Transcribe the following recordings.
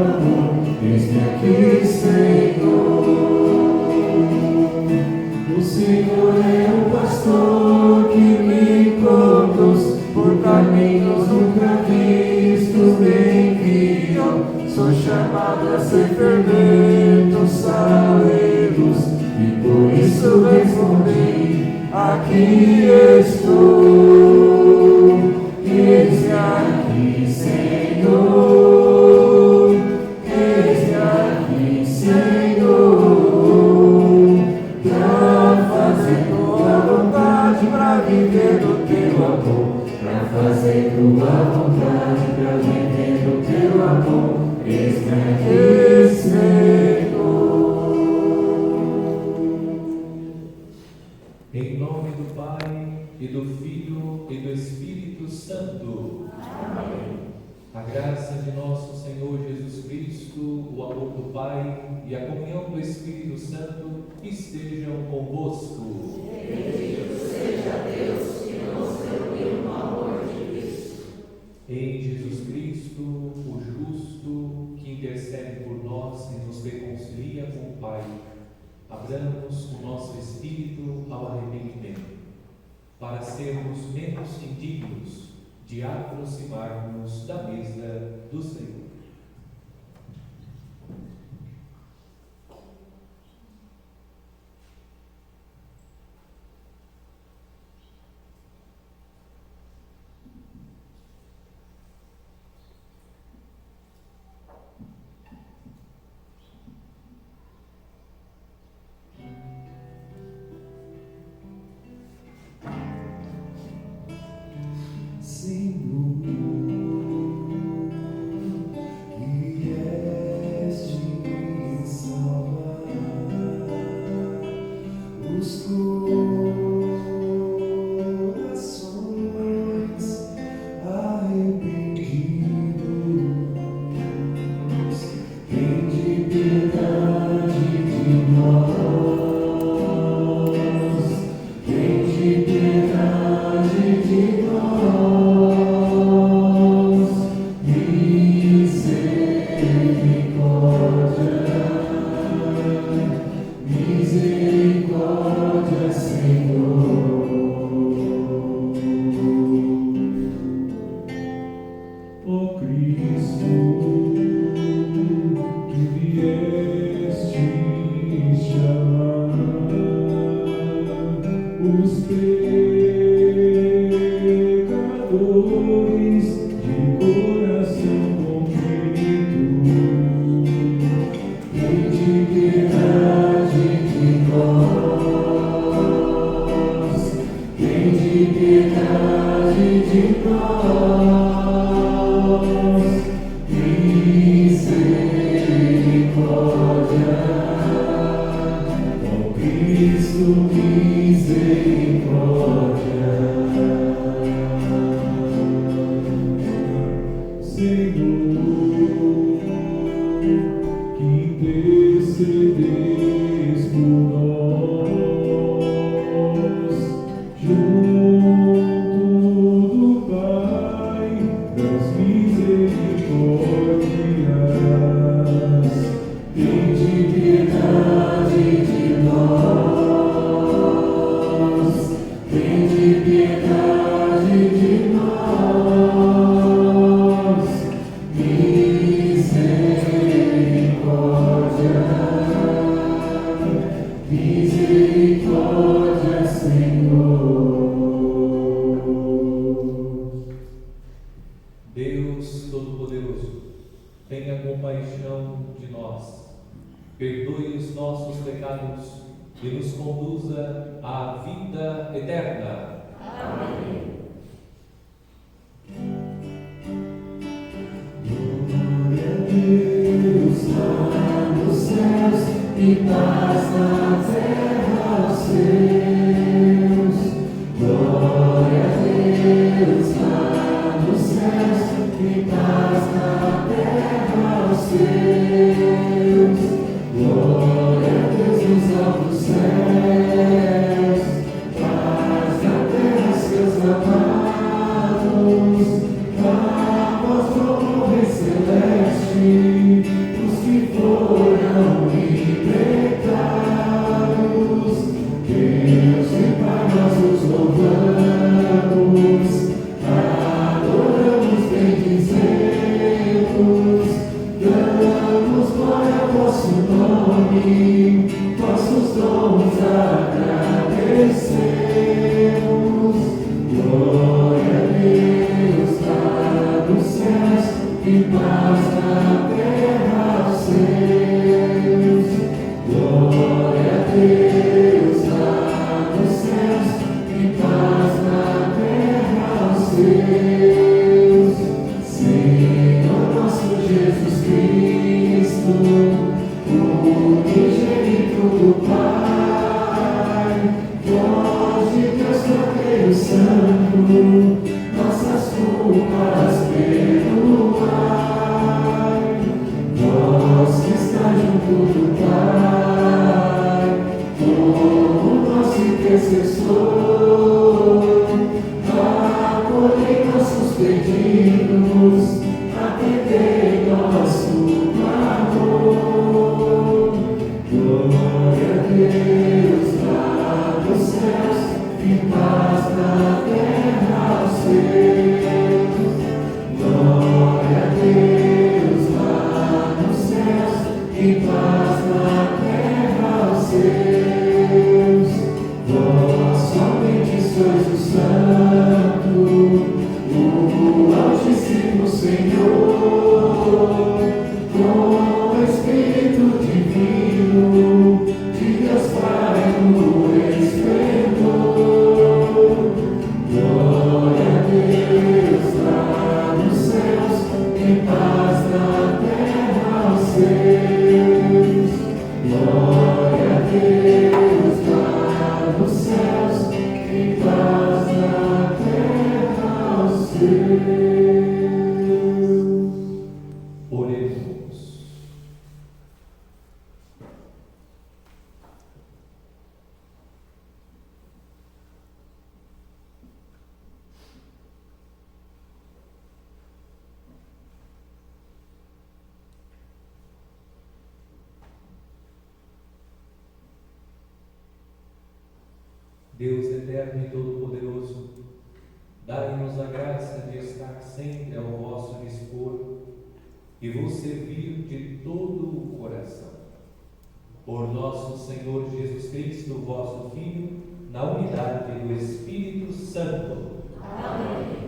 amor, eis-me aqui, Senhor. O Senhor é o pastor que me conduz por caminhos nunca vistos nem viam. Sou chamado a ser fermento, sal e luz, e por isso respondi: aqui estou. Eis-me aqui, Senhor. Eis-me aqui, Senhor, para fazer tua vontade, para viver do teu amor, para fazer tua vontade, para viver do teu amor. Eis-me aqui, Senhor. Em nome do Pai, e do Filho, e do Espírito Santo. Amém. A graça de nosso Senhor Jesus Cristo, o amor do Pai e a comunhão do Espírito Santo estejam convosco. Bendito seja Deus que nos reuniu no amor de Cristo. Em Jesus Cristo, o justo, que intercede por nós e nos reconcilia com o Pai, abramos o nosso espírito ao arrependimento, para sermos menos indignos de aproximarmos da mesa do Senhor. Deus Todo-Poderoso, tenha compaixão de nós, perdoe os nossos pecados e nos conduza à vida eterna. Amém. Glória a Deus lá nos céus e paz na terra aos seus. Glória a Deus lá nos céus e paz na terra aos seus. Glória a Deus nos altos céus, paz na terra seus amados, paz do Rei Celeste. vosso nome, vossos dons agradecemos. Glória a Deus lá nos céus e paz na terra aos seus. Glória a Deus lá nos céus e paz na terra aos seus. Senhor nosso Jesus Cristo, o unigênito do Pai, voz de Deus Cordeiro Santo, nossas culpas perdoai. Vós que está junto do Pai, como nosso intercessor, acolhei nossos pedidos, atendei nosso clamor. Glória a Deus lá dos céus e paz na terra aos seus. Glória a Deus lá nos céus e paz na terra aos seus. Vós somente sois o Santo, o Altíssimo Senhor, com o Espírito Divino de Deus Pai no esplendor. Glória a Deus lá nos céus e paz na terra aos seus. Glória a Deus lá nos céus e paz na terra aos seus. Oremos. Deus eterno e todo-poderoso, dai-nos a graça de estar sempre ao vosso dispor e vos servir de todo o coração. Por nosso Senhor Jesus Cristo, vosso Filho, na unidade do Espírito Santo. Amém.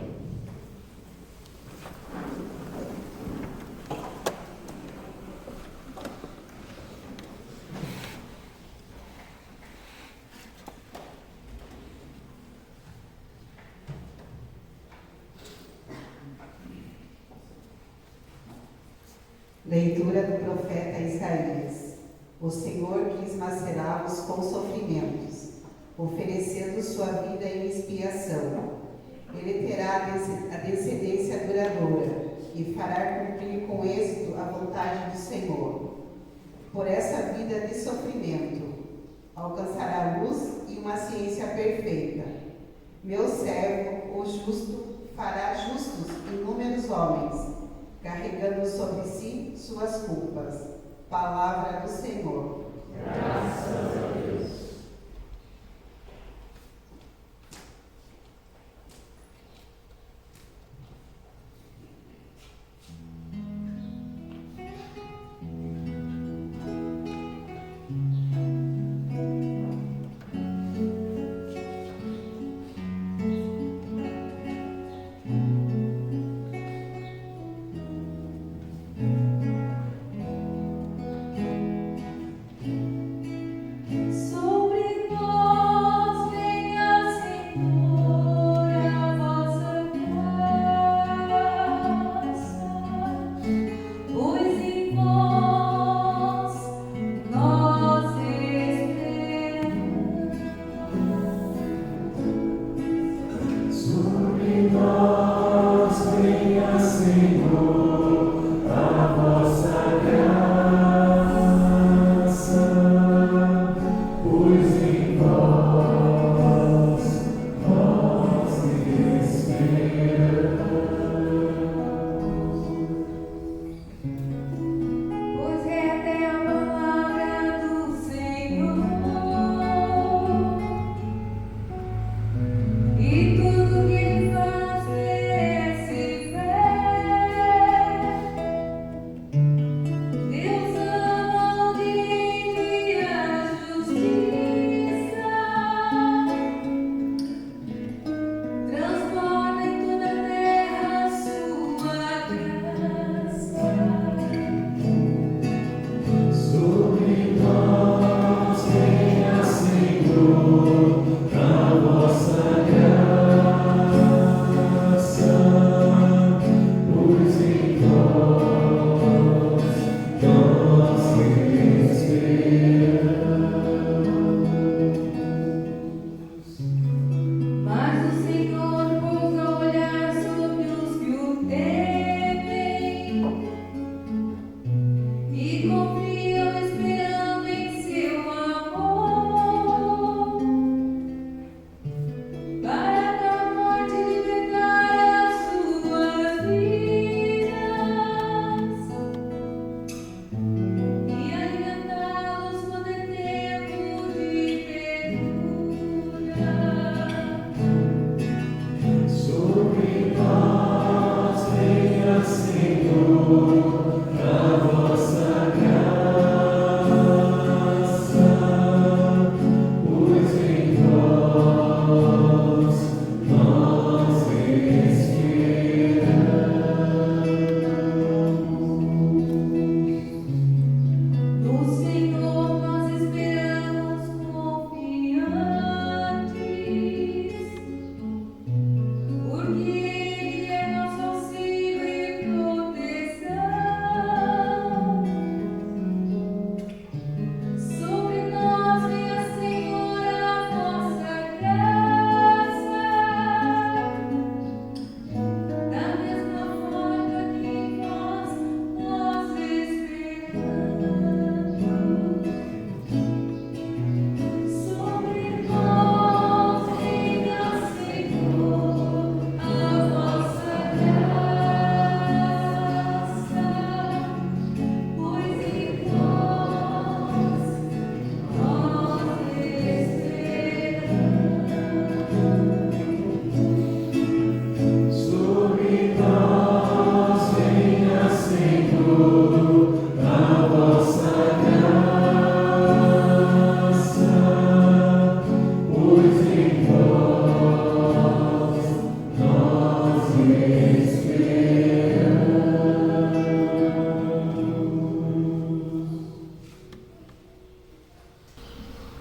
Leitura do profeta Isaías. O Senhor quis macerá-los com sofrimentos, oferecendo sua vida em expiação. Ele terá a descendência duradoura e fará cumprir com êxito a vontade do Senhor. Por essa vida de sofrimento, alcançará luz e uma ciência perfeita. Meu servo, o justo, fará justos inúmeros homens, carregando sobre si suas culpas. Palavra do Senhor. Graças a Deus.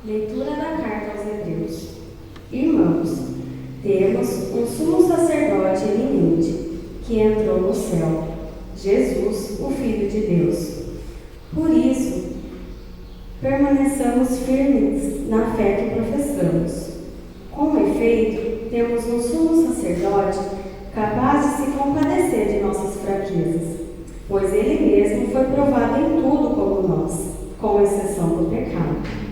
Leitura da Carta aos Hebreus. Irmãos, temos um sumo sacerdote eminente, que entrou no céu, Jesus, o Filho de Deus. Por isso, permaneçamos firmes na fé que professamos. Com efeito, temos um sumo sacerdote capaz de se compadecer de nossas fraquezas, pois ele mesmo foi provado em tudo como nós, com exceção do pecado.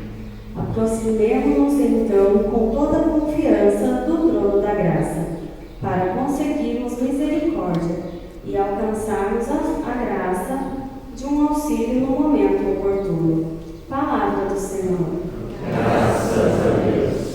Aproximemo-nos então com toda a confiança do trono da graça, para conseguirmos misericórdia e alcançarmos a graça de um auxílio no momento oportuno. Palavra do Senhor. Graças a Deus.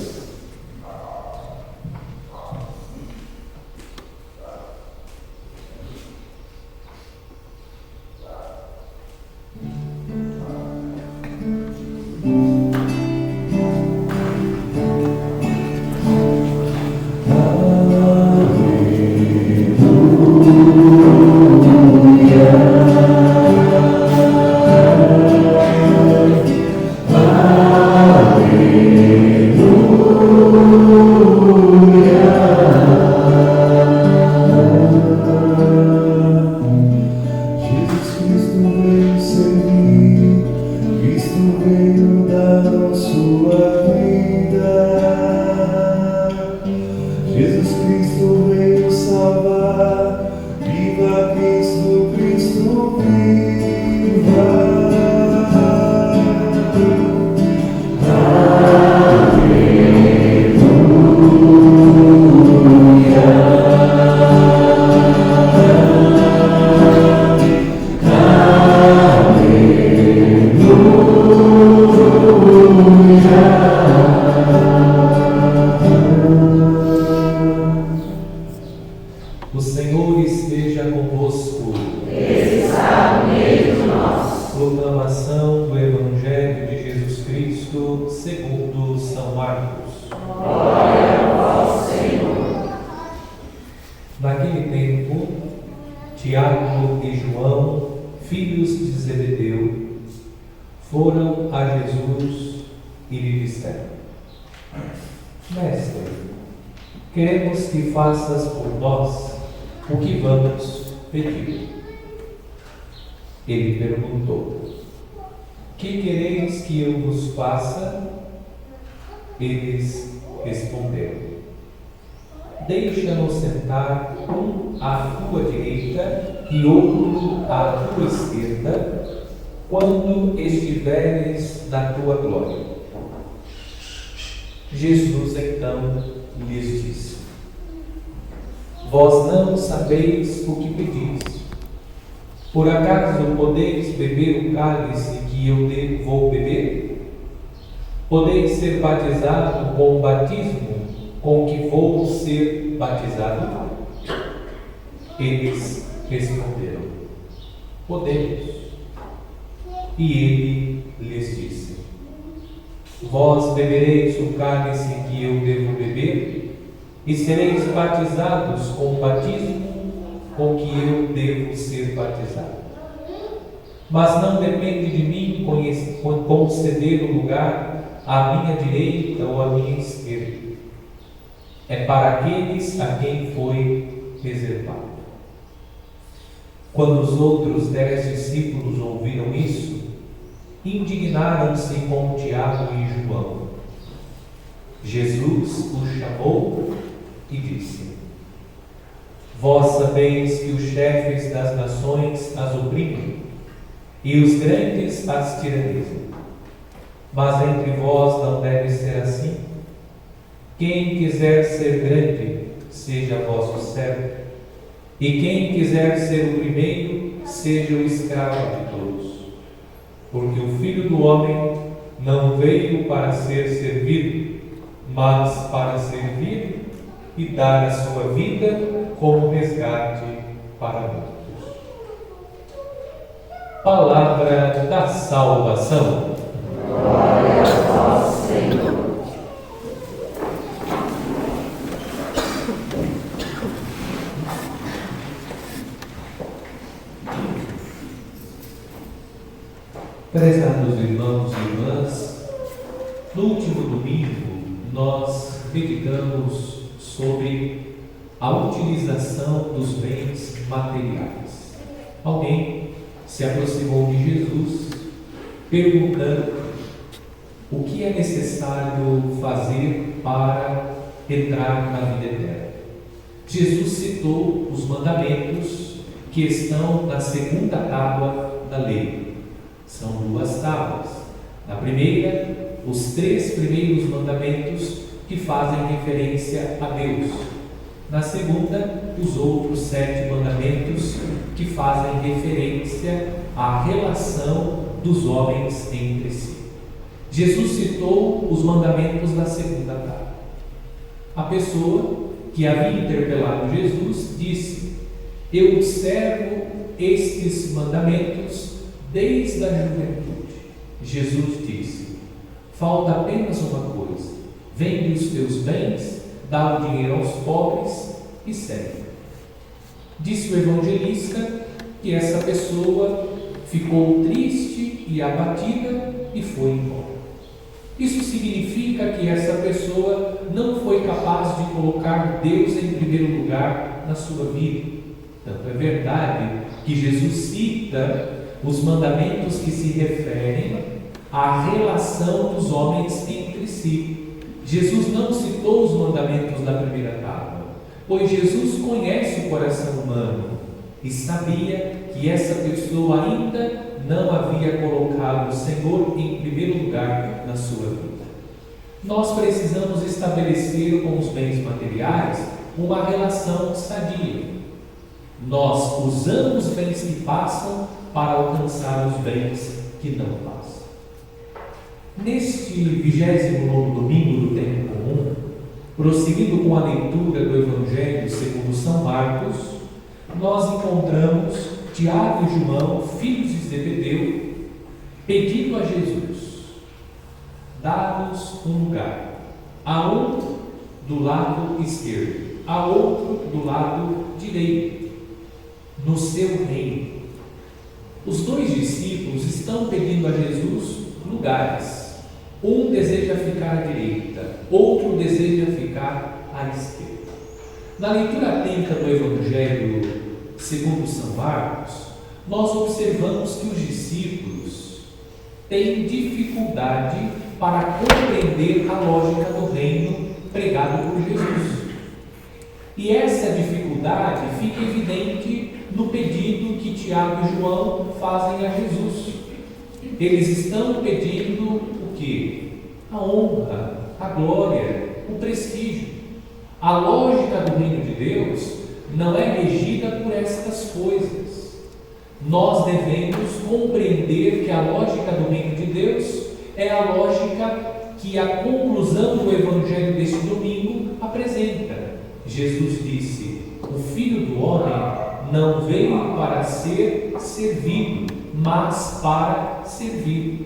Tiago e João, filhos de Zebedeu, foram a Jesus e lhe disseram: Mestre, queremos que faças por nós o que vamos pedir. Ele perguntou: Que quereis que eu vos faça? Eles responderam: Deixa-nos sentar um à tua direita e outro à tua esquerda, quando estiveres na tua glória. Jesus então lhes disse: Vós não sabeis o que pedis. Por acaso podeis beber o cálice que eu vou beber? Podeis ser batizado com o batismo com que vou ser batizado? Eles responderam: Podemos. E ele lhes disse: Vós bebereis o cálice que eu devo beber, e sereis batizados com o batismo com que eu devo ser batizado. Mas não depende de mim conceder o lugar à minha direita ou à minha esquerda. É para aqueles a quem foi reservado. Quando os outros 10 discípulos ouviram isso, indignaram-se com Tiago e João. Jesus os chamou e disse: Vós sabeis que os chefes das nações as oprimem e os grandes as tiranizam. Mas entre vós não deve ser assim. Quem quiser ser grande, seja vosso servo, e quem quiser ser o primeiro, seja o escravo de todos. Porque o Filho do Homem não veio para ser servido, mas para servir e dar a sua vida como resgate para muitos. Palavra da salvação. Glória a vós, Senhor. Prezados irmãos e irmãs, no último domingo nós meditamos sobre a utilização dos bens materiais. Alguém se aproximou de Jesus perguntando o que é necessário fazer para entrar na vida eterna. Jesus citou os mandamentos que estão na segunda tábua da lei. São 2 tábuas. Na primeira, os 3 primeiros mandamentos que fazem referência a Deus. Na segunda, os outros 7 mandamentos que fazem referência à relação dos homens entre si. Jesus citou os mandamentos da segunda tábua. A pessoa que havia interpelado Jesus disse: Eu observo estes mandamentos desde a juventude. Jesus disse: Falta apenas uma coisa. Vende os teus bens, dá o dinheiro aos pobres e segue. Disse o evangelista que essa pessoa ficou triste e abatida e foi embora. Isso significa que essa pessoa não foi capaz de colocar Deus em primeiro lugar na sua vida. Tanto é verdade que Jesus cita os mandamentos que se referem à relação dos homens entre si. Jesus não citou os mandamentos da primeira tábua, pois Jesus conhece o coração humano e sabia que essa pessoa ainda não havia colocado o Senhor em primeiro lugar na sua vida. Nós precisamos estabelecer com os bens materiais uma relação sadia. Nós usamos os bens que passam para alcançar os bens que não passam. Neste 29º domingo do tempo comum, prosseguindo com a leitura do Evangelho segundo São Marcos, nós encontramos Tiago e João, filhos de Zebedeu, pedindo a Jesus: dá-nos um lugar, a um do lado esquerdo, a outro do lado direito, no seu reino. Os 2 discípulos estão pedindo a Jesus lugares. Um deseja ficar à direita, outro deseja ficar à esquerda. Na leitura atenta do Evangelho segundo São Marcos, nós observamos que os discípulos têm dificuldade para compreender a lógica do reino pregado por Jesus. E essa dificuldade fica evidente no pedido que Tiago e João fazem a Jesus. Eles estão pedindo o quê? A honra, a glória, o prestígio. A lógica do reino de Deus não é regida por estas coisas. Nós devemos compreender que a lógica do reino de Deus é a lógica que a conclusão do Evangelho deste domingo apresenta. Jesus disse: o Filho do Homem não veio para ser servido, mas para servir.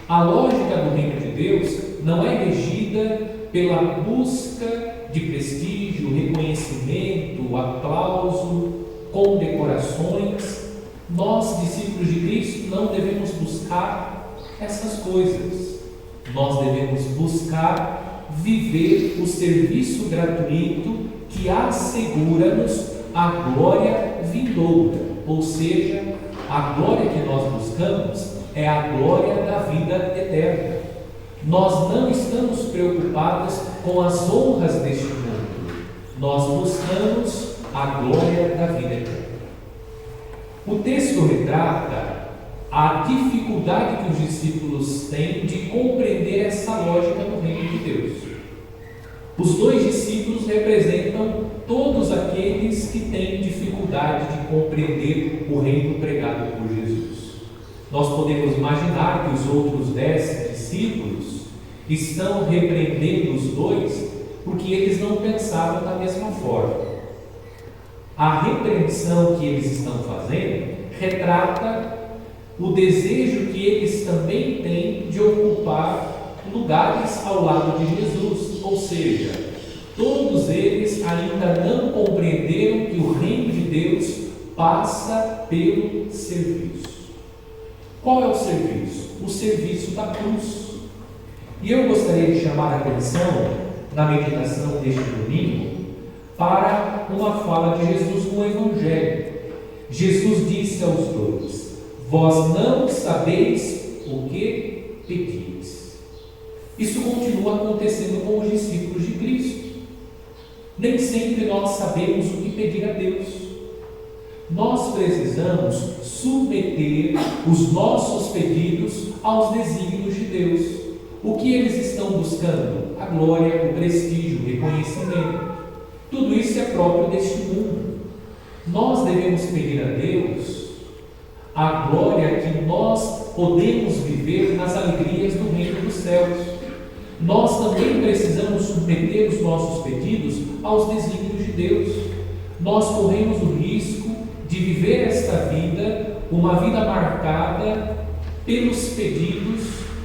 A lógica do reino de Deus não é regida pela busca de prestígio, reconhecimento, aplauso, condecorações. Nós, discípulos de Cristo, não devemos buscar essas coisas. Nós devemos buscar viver o serviço gratuito que assegura-nos a glória vindoura, ou seja, a glória que nós buscamos é a glória da vida eterna. Nós não estamos preocupados com as honras deste mundo, nós buscamos a glória da vida eterna. O texto retrata a dificuldade que os discípulos têm de compreender essa lógica do reino de Deus. Os dois discípulos representam todos aqueles que têm dificuldade de compreender o reino pregado por Jesus. Nós podemos imaginar que os outros 10 discípulos estão repreendendo os dois porque eles não pensavam da mesma forma. A repreensão que eles estão fazendo retrata o desejo que eles também têm de ocupar lugares ao lado de Jesus, ou seja, todos eles ainda não compreenderam que o reino de Deus passa pelo serviço. Qual é o serviço? O serviço da cruz. E eu gostaria de chamar a atenção na meditação deste domingo para uma fala de Jesus no Evangelho. Jesus disse aos dois: vós não sabeis o que pedis. Isso continua acontecendo com os discípulos de Cristo. Nem sempre nós sabemos o que pedir a Deus. Nós precisamos submeter os nossos pedidos aos desígnios de Deus. O que eles estão buscando? A glória, o prestígio, o reconhecimento. Tudo isso é próprio deste mundo. Nós devemos pedir a Deus a glória que nós podemos viver nas alegrias do reino dos céus. Nós também precisamos submeter os nossos pedidos aos desígnios de Deus. Nós corremos o risco de viver esta vida, uma vida marcada pelos pedidos,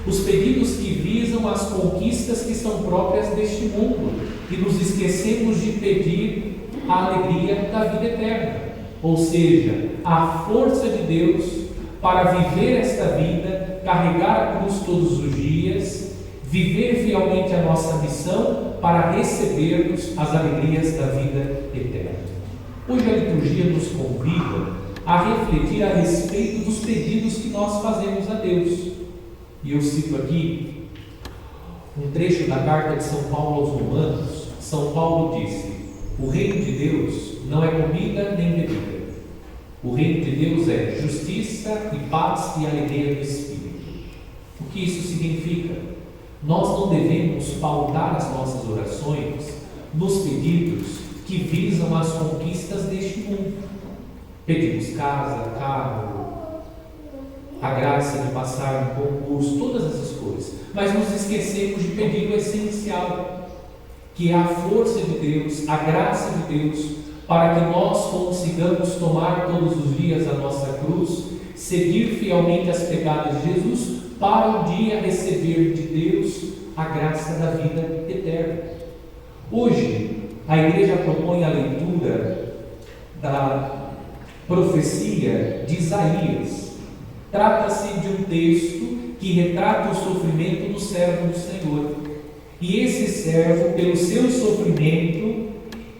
os pedidos que visam as conquistas que são próprias deste mundo, e nos esquecemos de pedir a alegria da vida eterna, ou seja, a força de Deus para viver esta vida, carregar a cruz todos os dias, viver fielmente a nossa missão para recebermos as alegrias da vida eterna. Hoje a liturgia nos convida a refletir a respeito dos pedidos que nós fazemos a Deus. E eu cito aqui um trecho da carta de São Paulo aos Romanos. São Paulo disse: o reino de Deus não é comida nem bebida. O reino de Deus é justiça e paz e alegria do Espírito. O que isso significa? Nós não devemos pautar as nossas orações nos pedidos que visam as conquistas deste mundo. Pedimos casa, carro, a graça de passar um concurso, todas essas coisas, mas nos esquecemos de pedir o essencial, que é a força de Deus, a graça de Deus, para que nós consigamos tomar todos os dias a nossa cruz, seguir fielmente as pegadas de Jesus, para um dia receber de Deus a graça da vida eterna. Hoje, a Igreja propõe a leitura da profecia de Isaías. Trata-se de um texto que retrata o sofrimento do servo do Senhor. E esse servo, pelo seu sofrimento,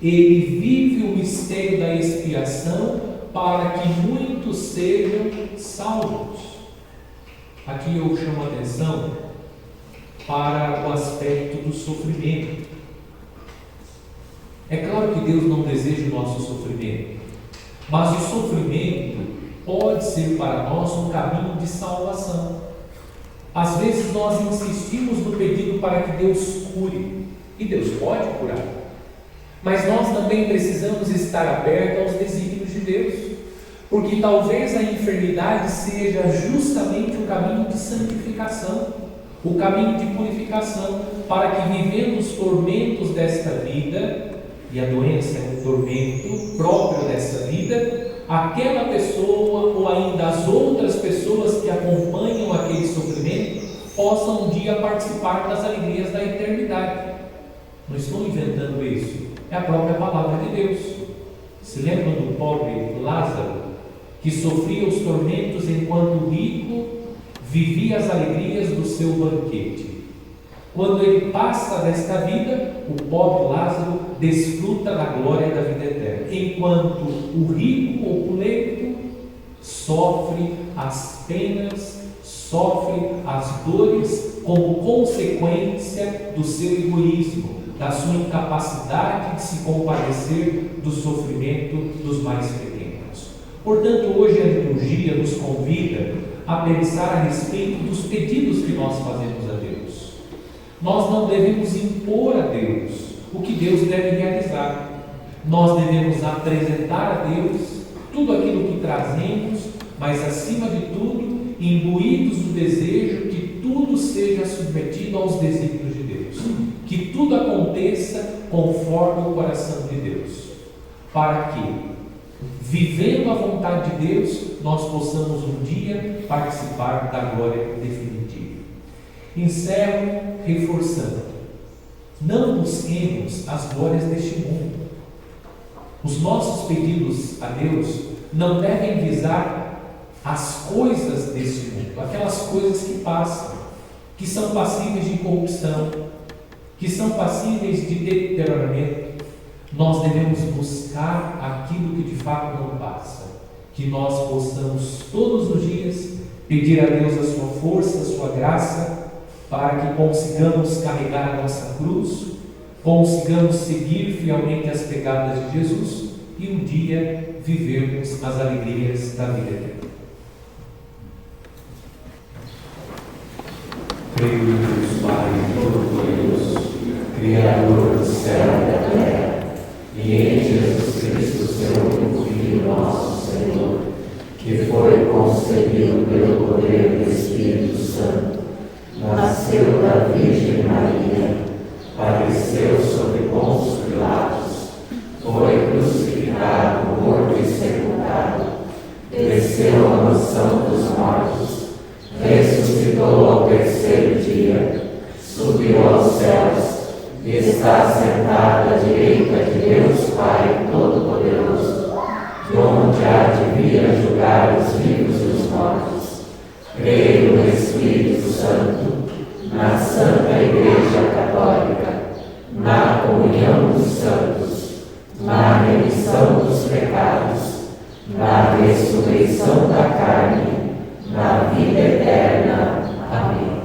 ele vive o mistério da expiação para que muitos sejam salvos. Aqui eu chamo a atenção para o aspecto do sofrimento. É claro que Deus não deseja o nosso sofrimento, mas o sofrimento pode ser para nós um caminho de salvação. Às vezes nós insistimos no pedido para que Deus cure, e Deus pode curar, mas nós também precisamos estar abertos aos desígnios de Deus, porque talvez a enfermidade seja justamente o caminho de santificação, o caminho de purificação, para que, vivendo os tormentos desta vida, e a doença é um tormento próprio dessa vida, aquela pessoa ou ainda as outras pessoas que acompanham aquele sofrimento possam um dia participar das alegrias da eternidade. Não estou inventando isso, é a própria palavra de Deus. Se lembram do pobre Lázaro, que sofria os tormentos enquanto o rico vivia as alegrias do seu banquete? Quando ele passa desta vida, o pobre Lázaro desfruta da glória da vida eterna, enquanto o rico opulento sofre as penas, sofre as dores como consequência do seu egoísmo, da sua incapacidade de se compadecer do sofrimento dos mais pequenos. Portanto, hoje a liturgia nos convida a pensar a respeito dos pedidos que nós fazemos a Deus. Nós não devemos impor a Deus o que Deus deve realizar. Nós devemos apresentar a Deus tudo aquilo que trazemos, mas acima de tudo, imbuídos do desejo que tudo seja submetido aos desígnios de Deus, que tudo aconteça conforme o coração de Deus, para que, vivendo a vontade de Deus, nós possamos um dia participar da glória definitiva. Encerro reforçando: não busquemos as glórias deste mundo. Os nossos pedidos a Deus não devem visar as coisas deste mundo, aquelas coisas que passam, que são passíveis de corrupção, que são passíveis de deterioramento. Nós devemos buscar aquilo que de fato não passa, que nós possamos todos os dias pedir a Deus a sua força, a sua graça, para que consigamos carregar a nossa cruz, consigamos seguir fielmente as pegadas de Jesus e um dia vivermos as alegrias da vida eterna. Creio em Deus Pai Todo-Poderoso, Criador do céu e da terra, e em Jesus Cristo, seu único Filho, nosso Senhor, que foi concebido pelo poder do Espírito Santo, nasceu da Virgem Maria, padeceu sob Pôncio Pilatos, foi crucificado, morto e sepultado, desceu à mansão dos mortos, ressuscitou ao terceiro dia, subiu aos céus, está sentado à direita de Deus Pai Todo-Poderoso, de onde há de vir a julgar os vivos e os mortos. Creio no Espírito Santo, na Santa Igreja Católica, na comunhão dos santos, na remissão dos pecados, na ressurreição da carne, na vida eterna. Amém.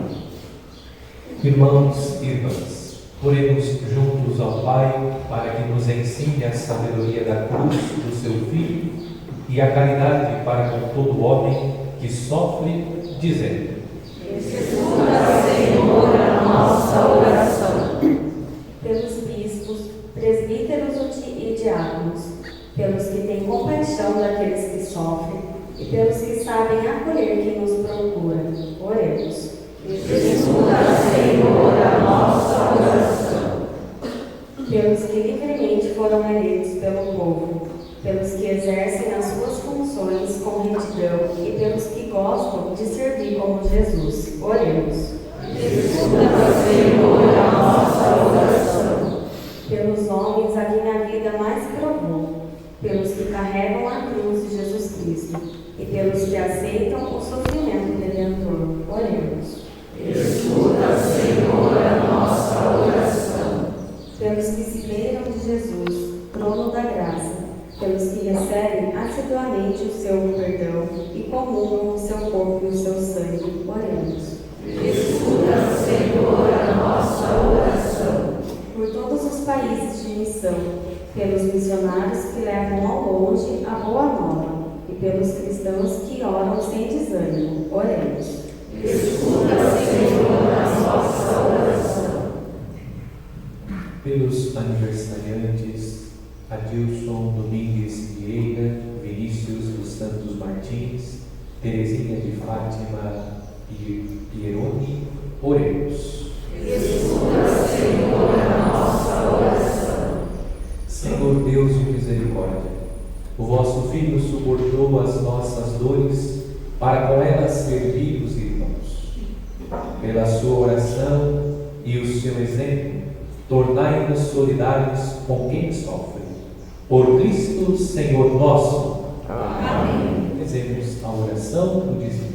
Irmãos e irmãs, oremos juntos ao Pai para que nos ensine a sabedoria da cruz do seu Filho e a caridade para com todo homem que sofre, dizendo: Escuta, Senhor, a nossa oração. Pelos bispos, presbíteros e diáconos, pelos que têm compaixão daqueles que sofrem e pelos que sabem acolher quem nos procura, oremos. Escuta, Senhor, a nossa oração. Pelos que livremente foram eleitos pelo povo, pelos que exercem as suas funções com retidão e pelos que gostam de servir como Jesus, oremos. Escuta, Senhor, a nossa oração. Pelos homens a quem a vida mais provou, pelos que carregam a cruz de Jesus Cristo e pelos que aceitam o sofrimento redentor, oremos. Escuta, Senhor, a nossa oração. Pelos que se beiram de Jesus, trono da graça, pelos que recebem assiduamente o seu perdão e comungam o seu corpo e o seu sangue, oremos. Escuta, Senhor, a nossa oração. Por todos os países de missão, pelos missionários que levam ao longe a boa nova e pelos cristãos que oram sem desânimo, oremos. Escuta, Senhor, aniversariantes, Adilson Domingues Vieira, Vinícius dos Santos Martins, Terezinha de Fátima e Pieroni, oremos. Escuta, Senhor, a nossa oração. Senhor Deus de misericórdia, o vosso Filho suportou as nossas dores para com elas servir os irmãos. Pela sua oração e o seu exemplo, tornai-nos solidários com quem sofre. Por Cristo, Senhor nosso. Amém. Rezemos a oração do dízimo.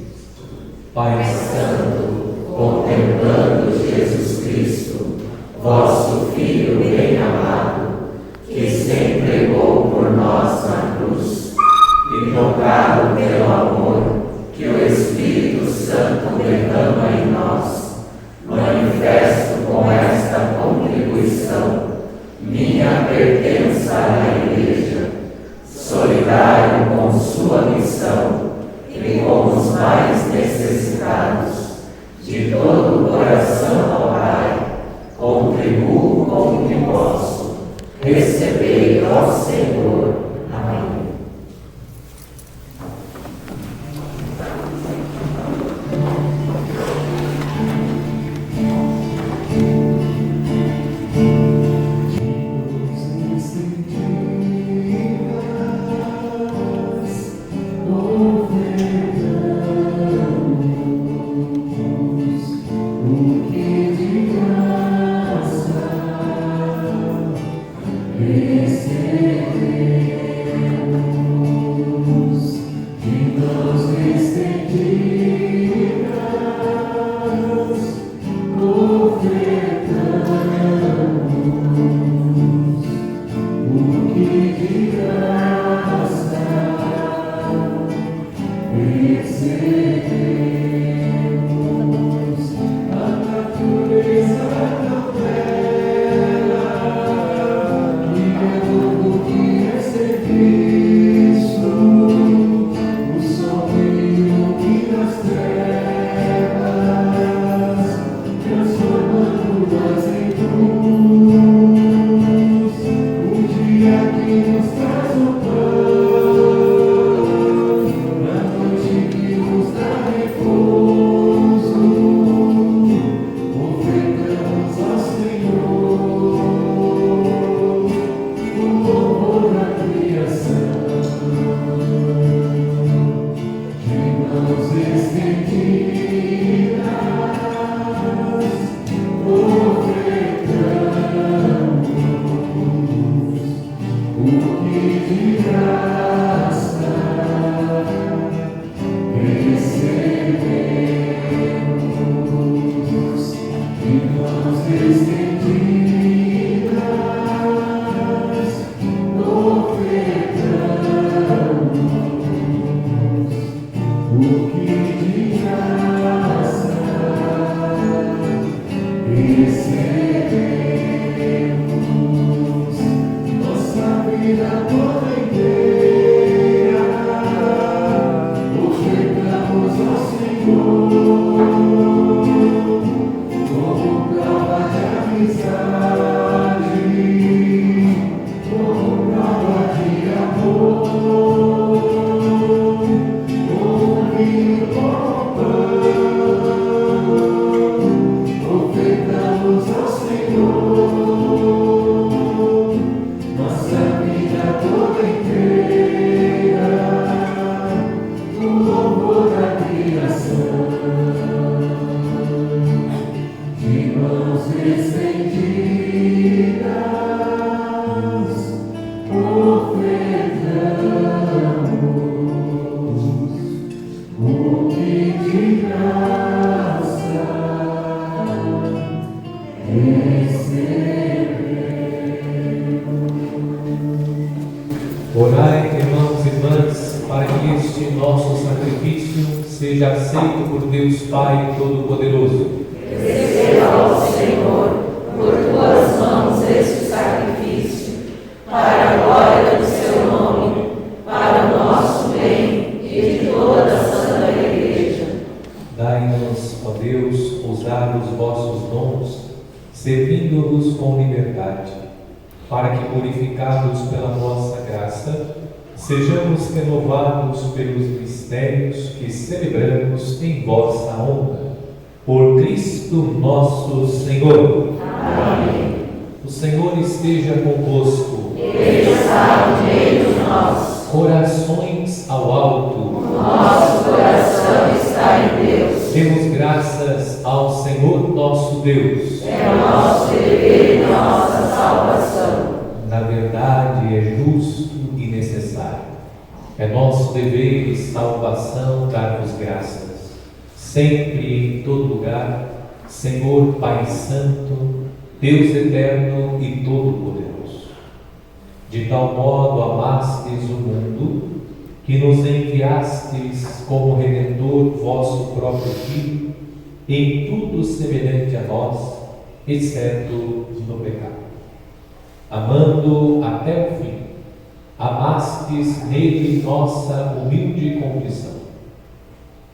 Pai Santo, contemplando Jesus Cristo, vosso Filho bem-amado, que se entregou por nós na cruz, e tocado pelo amor que o Espírito Santo derrama em nós, manifesto com esta contribuição minha pertença à Igreja, solidário com sua missão e com os mais necessitados. De todo o coração ao Pai, contribuo com o que posso. Recebei, ó Senhor. Amém. Orai, irmãos e irmãs, para que este nosso sacrifício seja aceito por Deus Pai Todo-Poderoso. Receba, ó Senhor, por tuas mãos este sacrifício, para a glória do seu nome, para o nosso bem e de toda a Santa Igreja. Dai-nos, ó Deus, usar os vossos dons, servindo-vos com liberdade, para que, purificados pela vossa graça, sejamos renovados pelos mistérios que celebramos em vossa honra. Por Cristo nosso Senhor. Amém. O Senhor esteja convosco. Ele está no meio de nós. Corações ao alto. Nosso coração está em Deus. Demos graças ao Senhor nosso Deus. É o nosso dever e nossa salvação. Na verdade, é justo e necessário. É nosso dever e salvação dar-vos graças, sempre e em todo lugar, Senhor Pai Santo, Deus eterno e todo-poderoso. De tal modo amastes o mundo, que nos enviastes como Redentor vosso próprio Filho, em tudo semelhante a nós, exceto no pecado. Amando até o fim, amastes nele nossa humilde condição.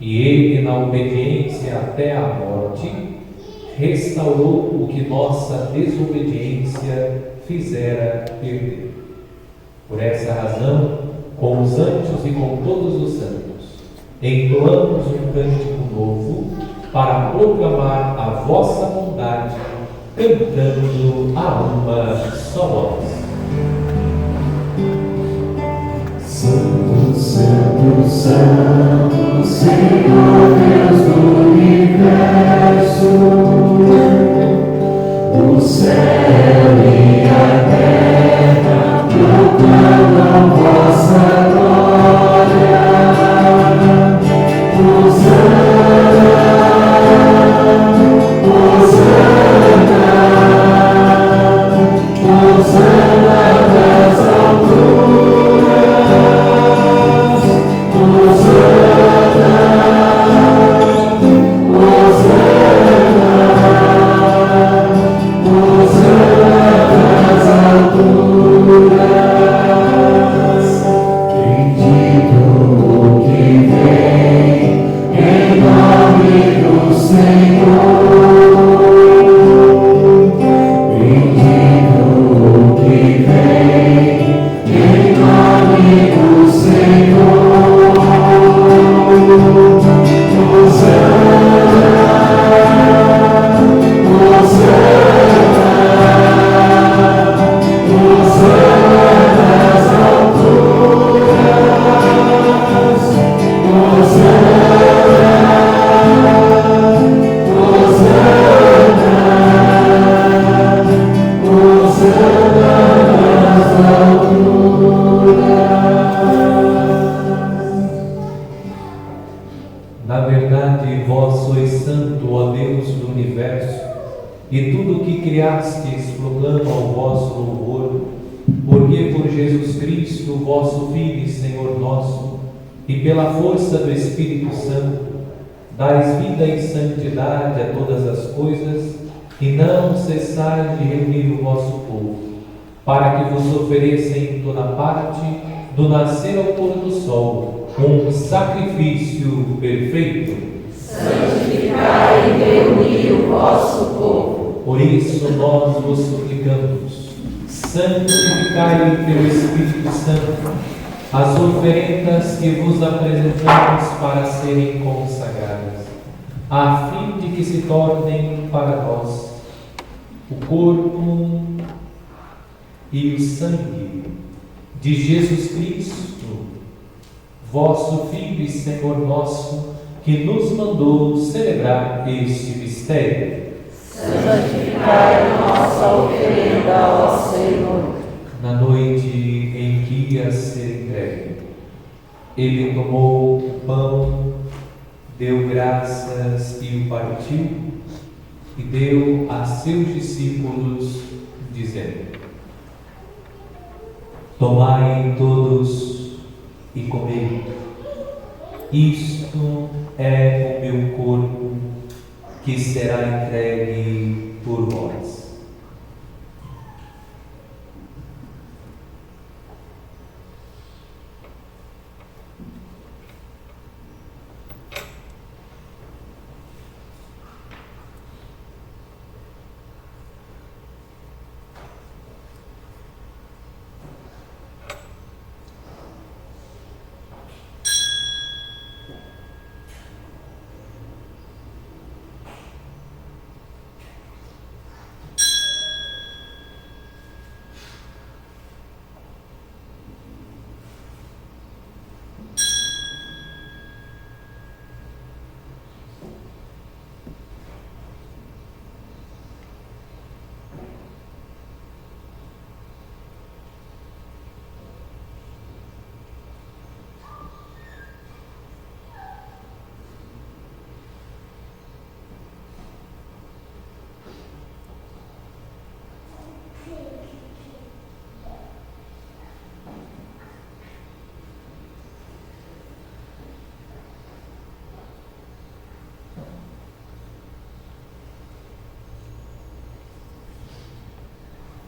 E ele, na obediência até a morte, restaurou o que nossa desobediência fizera perder. Por essa razão, com os anjos e com todos os santos, entoamos um cântico novo para proclamar a vossa bondade, cantando a uma só voz. Santo, Santo, Santo, Senhor Deus do universo, o céu e a terra proclamam vossa glória. Hosana, Hosana, Hosana nas alturas. Na verdade, vós sois santo, ó Deus do universo, e tudo o que criastes proclama o vosso louvor, porque por Jesus Cristo, vosso Filho e Senhor nosso, e pela força do Espírito Santo, dais vida e santidade a todas as coisas, e não cessais de reunir o vosso povo, para que vos ofereça em toda parte, do nascer ao pôr do sol, um sacrifício perfeito. Santificai e reuni o vosso povo. Por isso nós vos suplicamos, santificai pelo Espírito Santo as oferendas que vos apresentamos para serem consagradas, a fim de que se tornem para nós o corpo e o sangue de Jesus Cristo, vosso Filho e Senhor nosso, que nos mandou celebrar este mistério. Santificai a nossa oferenda, ó Senhor. Na noite em que ia ser entregue, ele tomou o pão, deu graças e o partiu, e deu a seus discípulos, dizendo: tomai todos e comei. Isto é o meu corpo, que será entregue por vós.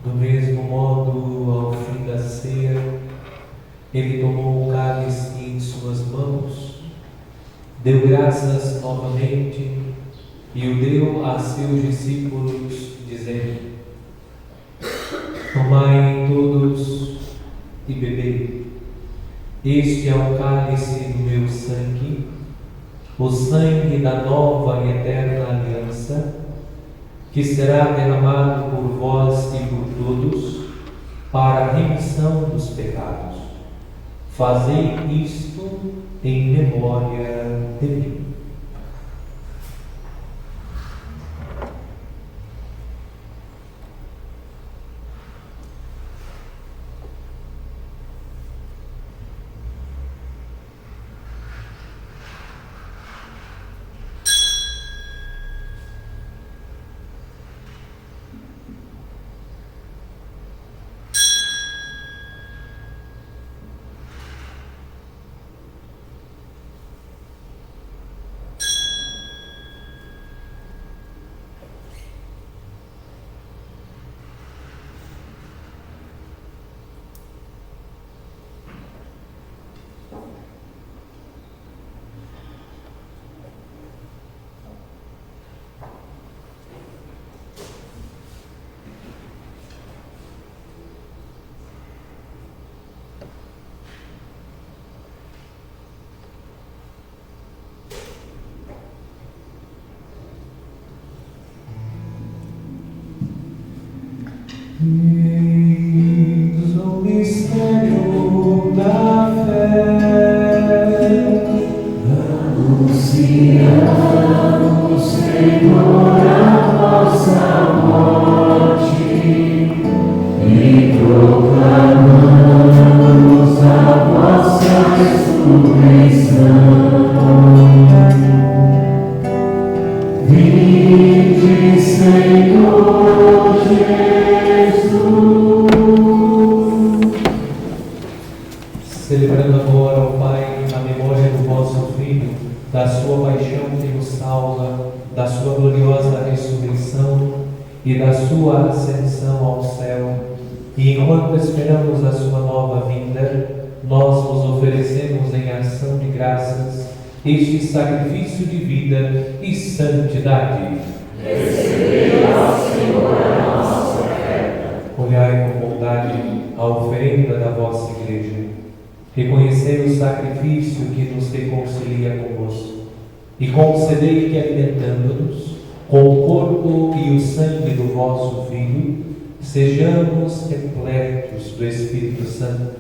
Do mesmo modo, ao fim da ceia, ele tomou o cálice em suas mãos, deu graças novamente e o deu a seus discípulos, dizendo: Tomai todos e bebei. Este é o cálice do meu sangue, o sangue da nova e eterna aliança, que será derramado por vós e por todos para a remissão dos pecados. Fazei isto em memória de mim. Eis o mistério da fé, anunciamos, Senhor, a vossa morte e proclamamos a vossa ressurreição. Vinde, Senhor Jesus. celebrando agora, ó Pai, a memória do vosso Filho, da sua paixão que nos salva, da sua gloriosa ressurreição e da sua ascensão ao céu. E enquanto esperamos a sua nova vinda, nós vos oferecemos em ação de graças este sacrifício de vida e santidade. Recebei, ó Senhor, a nossa oferta. Olhai com bondade a oferenda da vossa Igreja. Reconhecei o sacrifício que nos reconcilia convosco e concedei que, alimentando-nos com o corpo e o sangue do vosso Filho, sejamos repletos do Espírito Santo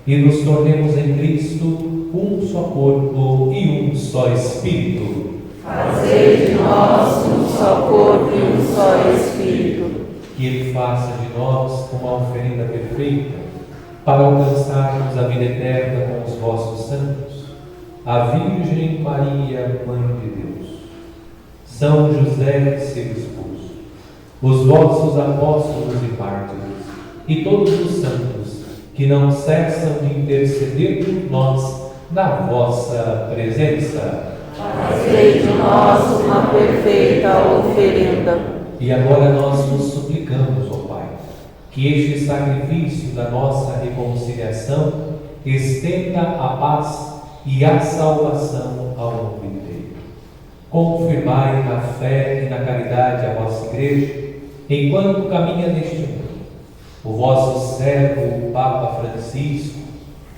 e nos tornemos em Cristo um só corpo e um só Espírito. Fazei de nós um só corpo e um só Espírito. Que Ele faça de nós uma oferenda perfeita para alcançarmos a vida eterna com os vossos santos, a Virgem Maria, Mãe de Deus, São José, seu esposo, os vossos apóstolos e mártires, e todos os santos que não cessam de interceder por nós na vossa presença. Fazei de nós uma perfeita oferenda. E agora nós vos suplicamos, ó Pai, que este sacrifício da nossa reconciliação estenda a paz e a salvação ao mundo inteiro. Confirmai na fé e na caridade a vossa Igreja, enquanto caminha neste mundo. O vosso servo, o Papa Francisco,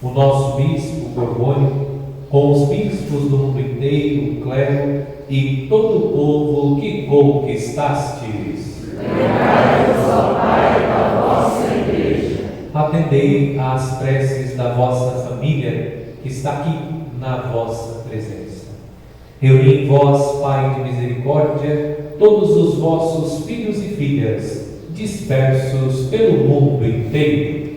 o nosso bispo Gorgônio, com os bispos do mundo inteiro, o clero e todo o povo que conquistastes. Lembrai-vos, ó Pai, da vossa Igreja. Atendei às preces da vossa família que está aqui na vossa presença. Reuni em vós, Pai de misericórdia, todos os vossos filhos e filhas, dispersos pelo mundo inteiro.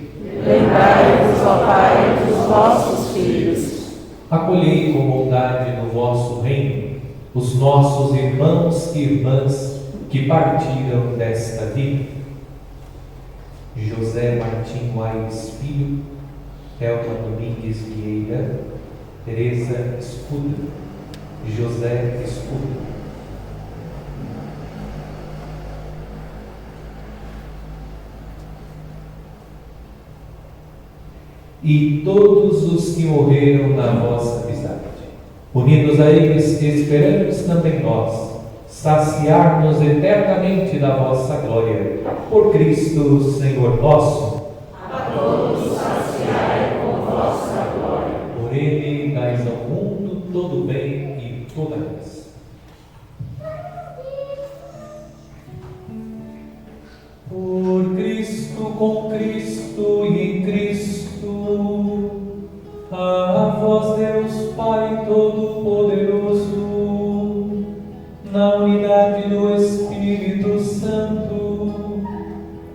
Lembrai-vos, ó Pai, dos vossos filhos. Acolhei com bondade no vosso reino os nossos irmãos e irmãs que partiram desta vida. José Martim Aires Filho, Elma Domingues Vieira, Teresa Escudo, José Escudo. e todos os que morreram na vossa amizade. Unidos a eles, esperamos também nós saciar-nos eternamente da vossa glória. Por Cristo, Senhor nosso. A todos saciai com vossa glória. Por ele dais ao mundo todo o bem e toda a graça. Por Cristo, com Cristo e em Cristo, a vós Deus Pai Todo-Poderoso, na unidade do Espírito Santo,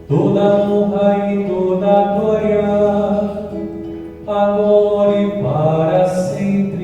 toda a honra e toda a glória, agora e para sempre.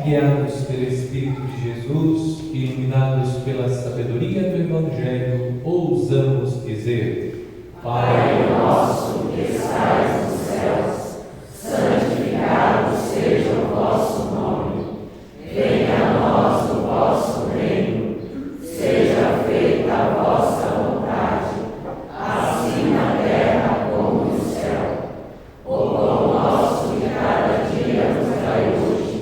Guiados pelo Espírito de Jesus, iluminados pela sabedoria do Evangelho, ousamos dizer: Pai nosso que estais nos céus, santificado seja o vosso nome. Venha a nós o vosso reino. Seja feita a vossa vontade, assim na terra como no céu. O pão nosso de cada dia nos dai hoje.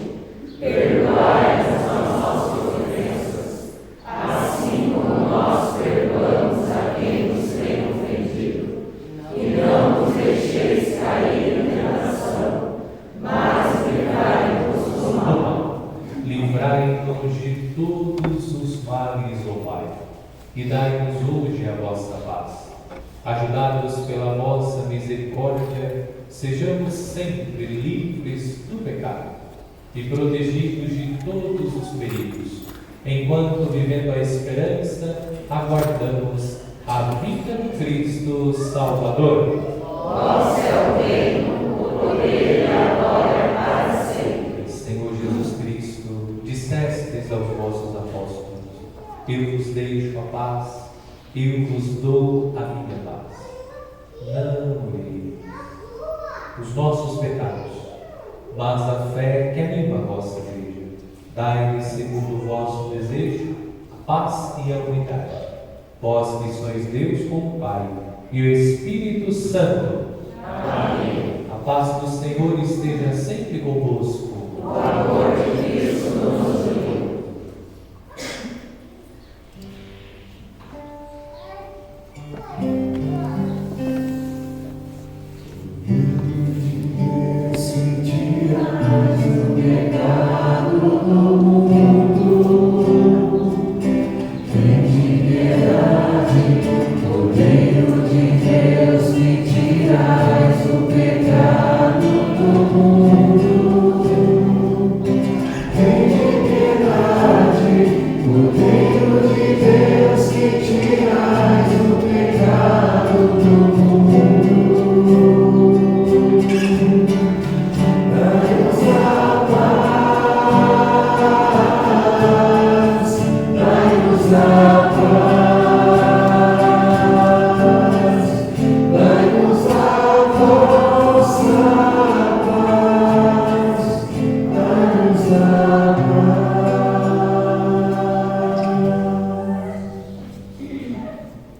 Perdoai-nos as nossas ofensas, assim como nós perdoamos a quem nos tem ofendido. E não nos deixeis cair em tentação, mas livrai-nos do mal. livrai-nos de todos os males, ó Pai, e dai-nos hoje a vossa paz. Ajudados pela vossa misericórdia, sejamos sempre livres do pecado e protegidos de todos os perigos, enquanto, vivendo a esperança, aguardamos a vinda do Cristo Salvador. Vosso é o reino, o poder e a glória para sempre. Senhor Jesus Cristo, dissestes aos vossos apóstolos: eu vos deixo a paz, eu vos dou a minha paz. Não olheis os nossos pecados, mas a fé que anima a vossa igreja. Dai-lhe, segundo o vosso desejo, a paz e a unidade. Vós que sois Deus como Pai e o Espírito Santo. Amém. A paz do Senhor esteja sempre convosco. O amor de Cristo nos uniu.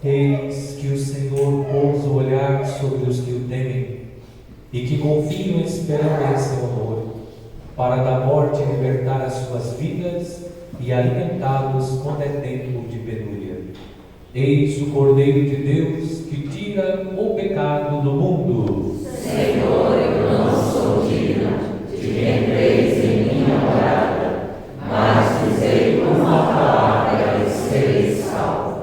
Eis que o Senhor pousa o olhar sobre os que o temem e que confiam esperando em seu amor, para da morte libertar as suas vidas e alimentá-los quando é tempo de penúria. Eis o Cordeiro de Deus que tira o pecado do mundo. Senhor, eu não sou digna de que entreis em minha morada, mas dizei uma palavra e sereis salvo.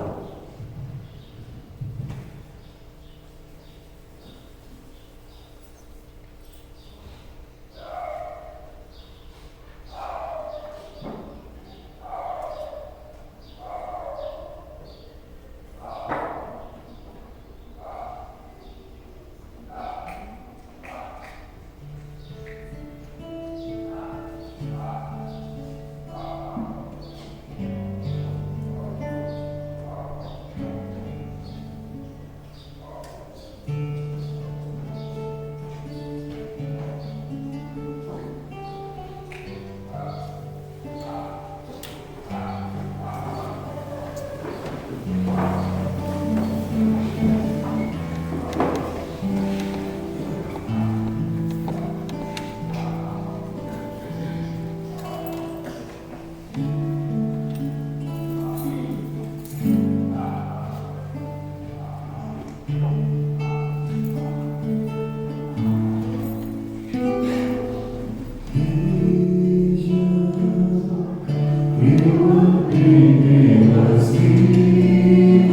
Pelas vivas,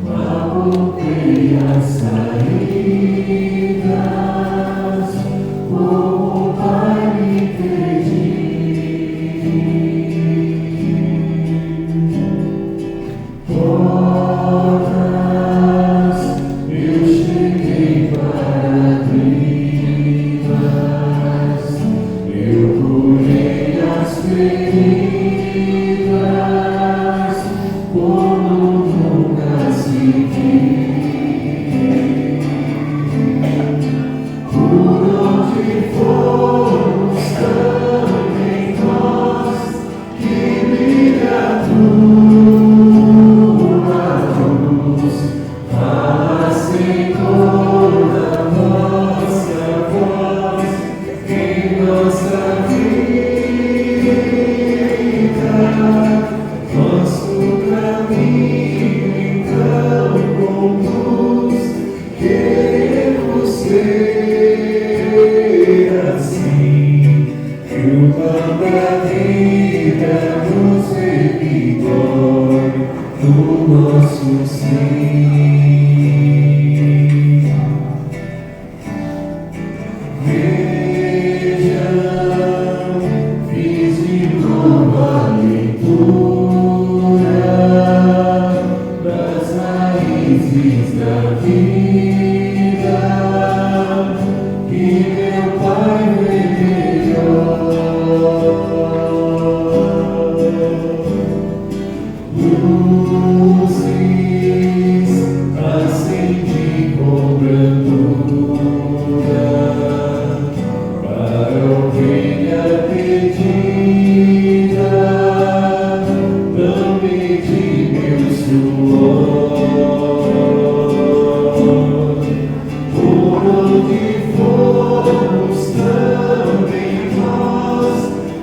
abotei as saídas, como Pai me pedi. Portas, eu cheguei para abri-las, eu curei as feridas, como nunca se viu. Por onde fomos também nós, que brilha a tua luz. Fala, Senhor, na nossa voz, em nossa vida, nosso caminho então conduz. Queremos ser assim, que o pão da vida nos revigore no nosso sim. Vejam, fiz de novo a leitura das raízes da vida que meu Pai revelou. Luzes acendi com brandura para ovelha perdida, também de meu suor. Por onde fomos também nós,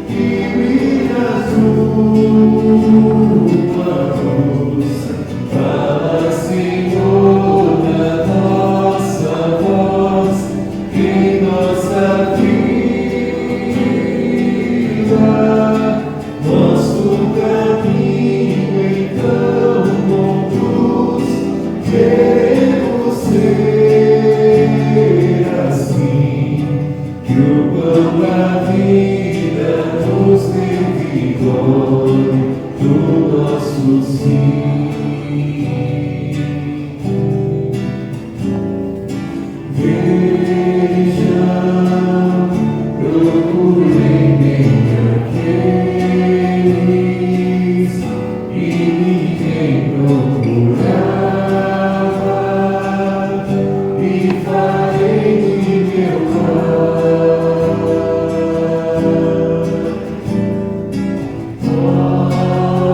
que brilha a tua luz. Fala, Senhor, na nossa voz, em nossa vida, nosso caminho então conduz. Queremos ser assim, que o pão da vida nos dê vigor do nosso sim. Vejam, procurei bem aqueles e ninguém procurava, e farei de meu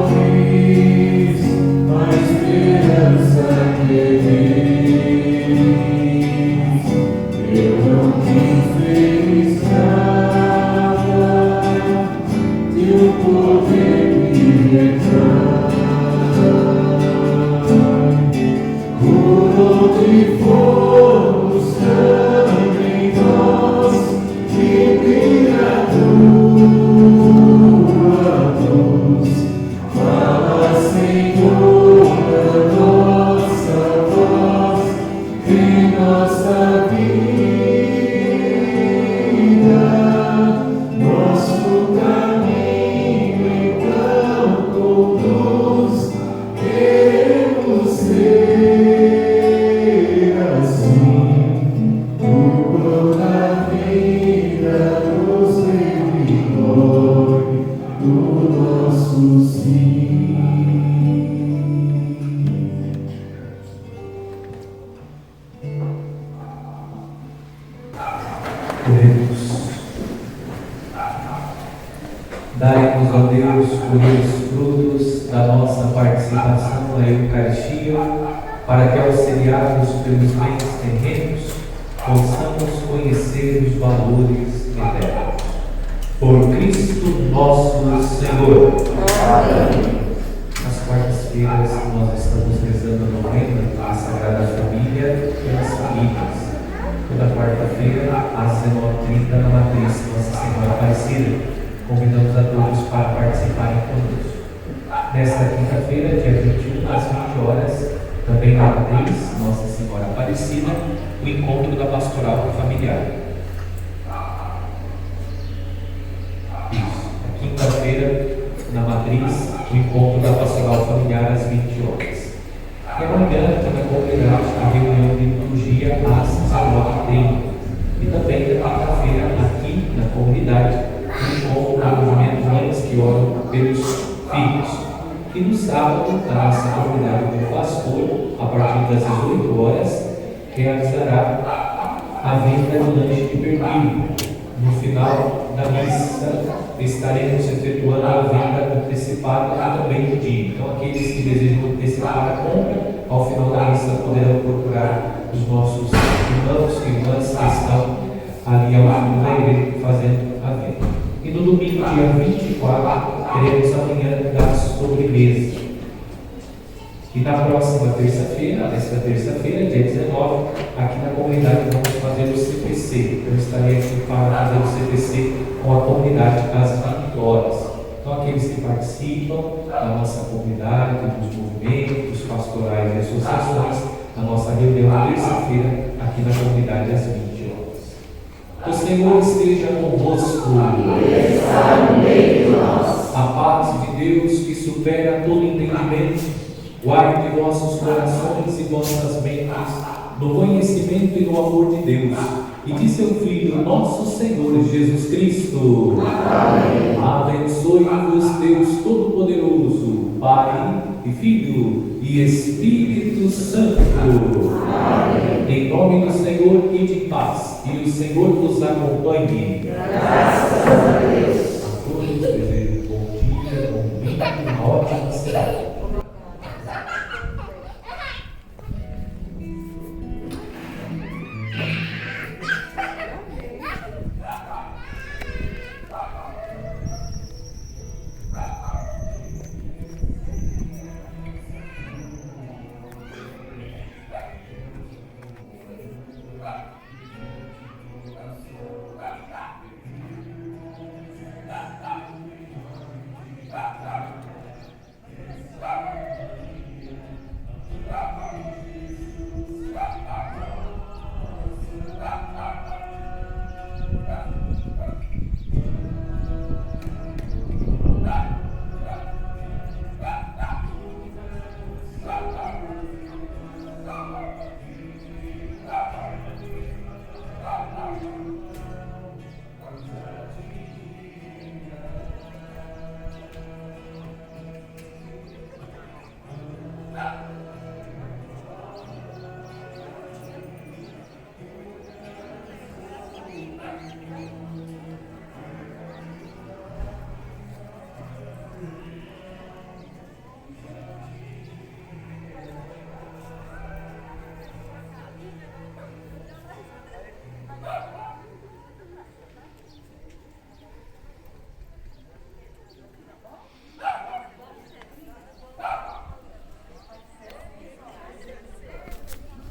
talvez a esperança que diz, eu não quis ver escrava de um poder me retrai. Por onde fomos também nós, que brilha a tua luz. Fala, Senhor, na nossa voz, em nossa vida, nosso caminho então conduz. Queremos ser assim, o pão da vida nos revigore do nosso sim. Oremos. Dai-nos, ó Deus, colher os frutos da nossa participação na Eucaristia, para que, auxiliados pelos bens terrenos, possamos conhecer os valores eternos. Por Cristo nosso Senhor. Amém. Nas quartas-feiras nós estamos rezando a novena da Sagrada Família e as famílias. Toda quarta-feira, às 19h30, na matriz Nossa Senhora Aparecida, Convidamos a todos para participarem conosco. Nesta quinta-feira, dia 21, às 20 horas, também na Matriz, Nossa Senhora Aparecida, o encontro da Pastoral Familiar. Isso, na quinta-feira, na Matriz, o encontro da Pastoral Familiar às 20 horas. E amanhã, aqui na comunidade, a reunião de liturgia às 19h30. E também na quinta-feira, aqui na comunidade, o encontro do movimento Mães que Oram pelos Filhos. E no sábado, a nossa comunidade do pastor, a partir das 18 horas, realizará a venda do lanche de pernil. No final da missa, estaremos efetuando a venda antecipada também do dia. Então, aqueles que desejam antecipar a compra, ao final da missa poderão procurar os nossos irmãos e irmãs que estão ali ao fundo da igreja fazendo a venda. E no domingo, dia 24, teremos a manhã da sobremesa. E na próxima terça-feira, nesta terça-feira, dia 19, aqui na comunidade vamos fazer o CPC. Eu estarei aqui para fazer o CPC com a comunidade às 20 horas. Então, aqueles que participam da nossa comunidade, dos movimentos pastorais e associações, a nossa reunião na terça-feira, aqui na comunidade às 20 horas. O Senhor esteja convosco. Ele está no meio de nós. A paz de Deus, que supera todo entendimento, guarde vossos corações e vossas mentes no conhecimento e no amor de Deus e de seu Filho, nosso Senhor Jesus Cristo. Amém. Abençoe-vos Deus Todo-Poderoso, Pai e Filho e Espírito Santo. Amém. Em nome do Senhor e de paz, e o Senhor vos acompanhe. Graças a Deus.